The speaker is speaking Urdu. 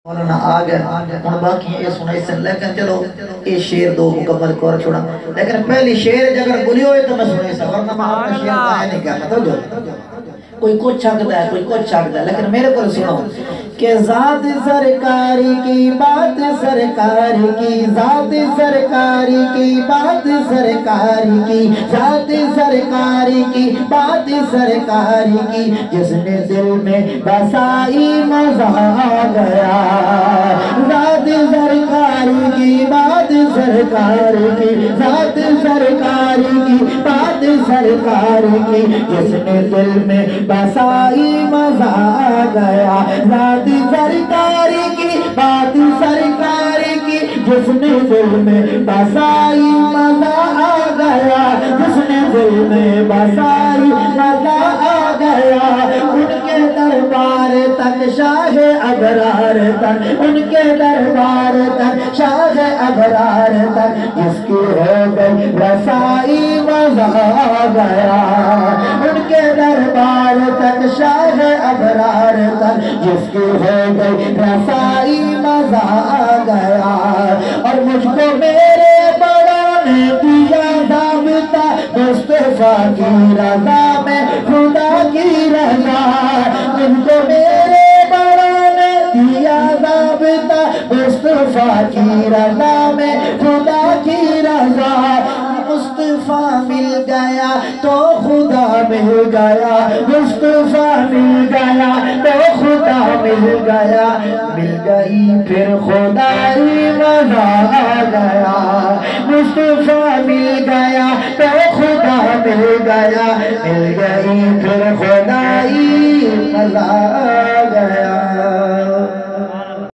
مولانا آ گیا ہن باقی یہ سنائی سن لیکن چلو یہ شعر دو مکمل کر چھوڑا لیکن پہلی شعر اگر بھولی ہوئے تو میں سنائی سا ورنہ میں اپنا شعر آیا نہیں کہا مطلب جو کوئی کچھ چھکتا ہے کوئی کچھ چھکتا ہے لیکن میرے کو سنو کہ ذات سرکاری کی بات سرکاری کی ذات سرکاری کی بات سرکاری کی ذات سرکاری کی بات سرکاری کی جس نے دل میں بسائی مزہ آ گیا ذات سرکاری کی بات سرکاری کی ذات سرکاری کی بات سرکاری کی جس نے دل میں بسائی مزہ آ گیا ذات سرکاری کی بات سرکاری کی جس نے دل میں بسائی مزہ آ گیا جس نے دل میں بسائی مزہ آ گیا ان کے دربار تک شاہ ابرار تک ان کے دربار تک شاہ ابرار تک جس کی ہو گئی رسائی مزہ آ گیا ان کے دربار تک شاہ ابرار تک جس کی ہو گئی رسائی مزہ آ گیا اور مجھ کو میرے بڑا نے دیا ضابطہ مصطفیٰ کی رضا میں خدا کی رضا مجھ کو میرے بڑا نے دیا ضابطہ مصطفیٰ کی رضا میں خدا کی رضا مصطفیٰ مل گیا تو خدا مل گیا مصطفیٰ مل گیا تو خدا مل گیا مل گئی پھر خدائی مزہ آ گیا مصطفیٰ مل گیا تو خدا مل گیا مل گئی پھر خدائی مزہ